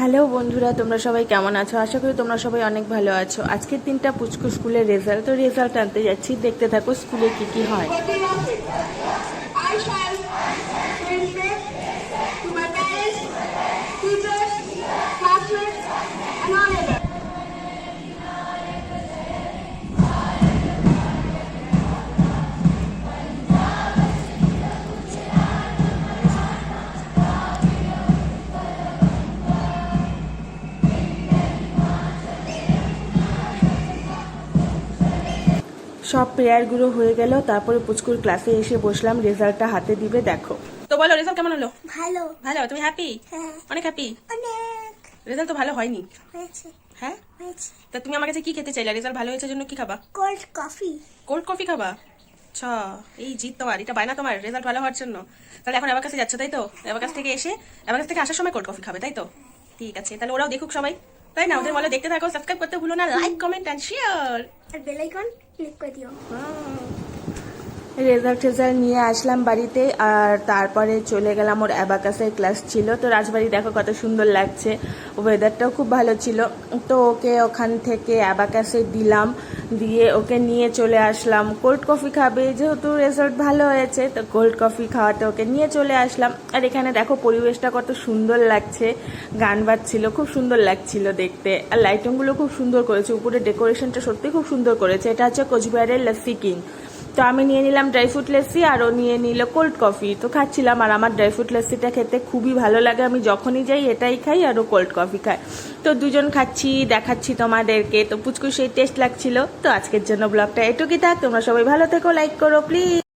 Hello বন্ধুরা, তোমরা সবাই কেমন আছো? আশা করি তোমরা সবাই অনেক ভালো আছো। আজকের দিনটা পুচকু স্কুলের রেজাল্ট আনতে যাচ্ছি। দেখতে থাকো স্কুলে কি কি হয়। সব প্রেয়ারগুলো হয়ে গেল, তারপরে পুচকুর ক্লাসে এসে বসলাম। রেজাল্টটা হাতে দিবে, দেখো। তো বলো, রেজাল্ট কেমন হলো? ভালো। ভালো? তুমি হ্যাপি? হ্যাঁ। অনেক হ্যাপি? অনেক রেজাল্ট তো ভালো হয়নি। হয়েছে। হ্যাঁ, হয়েছে। তা তুমি আমার কাছে কি খেতে চাইলে? রেজাল্ট ভালো হয়েছে জন্য কি খাবা? Cold coffee. কোল্ড কফি খাবা? আচ্ছা, এই জিত তোমার, এটা বায়না তোমার রেজাল্ট ভালো হওয়ার জন্য। তাহলে এখন আমার কাছে যাচ্ছ, তাই তো? আমার কাছ থেকে এসে আমার কাছ থেকে আসার সময় কোল্ড কফি খাবে, তাই তো? ঠিক আছে, তাহলে ওরাও দেখুক সবাই, তাই না? ওদের বলে দেখতে থাকো, সাবস্ক্রাইব করতে ভুলো না, লাইক কমেন্ট এন্ড শেয়ার। আর বেল আইকন ক্লিক করে দিও। রেজাল্ট নিয়ে আসলাম বাড়িতে, আর তারপরে চলে গেলাম। ওর অ্যাবাকাসের ক্লাস ছিল। তো রাজবাড়ি দেখো কত সুন্দর লাগছে, ওয়েদারটাও খুব ভালো ছিল। তো ওকে ওখান থেকে অ্যাবাকাসে দিলাম, দিয়ে ওকে নিয়ে চলে আসলাম। কোল্ড কফি খাবে, যেহেতু রেজাল্ট ভালো হয়েছে, তো কোল্ড কফি খাওয়াতে ওকে নিয়ে চলে আসলাম। আর এখানে দেখো পরিবেশটা কত সুন্দর লাগছে, গান বাজছিল, খুব সুন্দর লাগছিল দেখতে। আর লাইটিংগুলো খুব সুন্দর করেছে, উপরে ডেকোরেশনটা সত্যি খুব সুন্দর করেছে। এটা হচ্ছে কোচবিহারের লস্যি কিং। তো আমি নিয়ে নিলাম ড্রাই ফ্রুট লস্যি, আর ও নিয়ে নিল কোল্ড কফি। তো খাচ্ছিলাম, আর আমার ড্রাই ফ্রুট লস্যিটা খেতে খুবই ভালো লাগে। আমি যখনই যাই এটাই খাই, আর ও কোল্ড কফি খায়। তো দুজন খাচ্ছি, দেখাচ্ছি তোমাদেরকে। তো পুচকু সেই টেস্ট লাগছিল। তো আজকের জন্য ব্লগটা এটুকুই থাক। তোমরা সবাই ভালো থেকো, লাইক করো প্লিজ।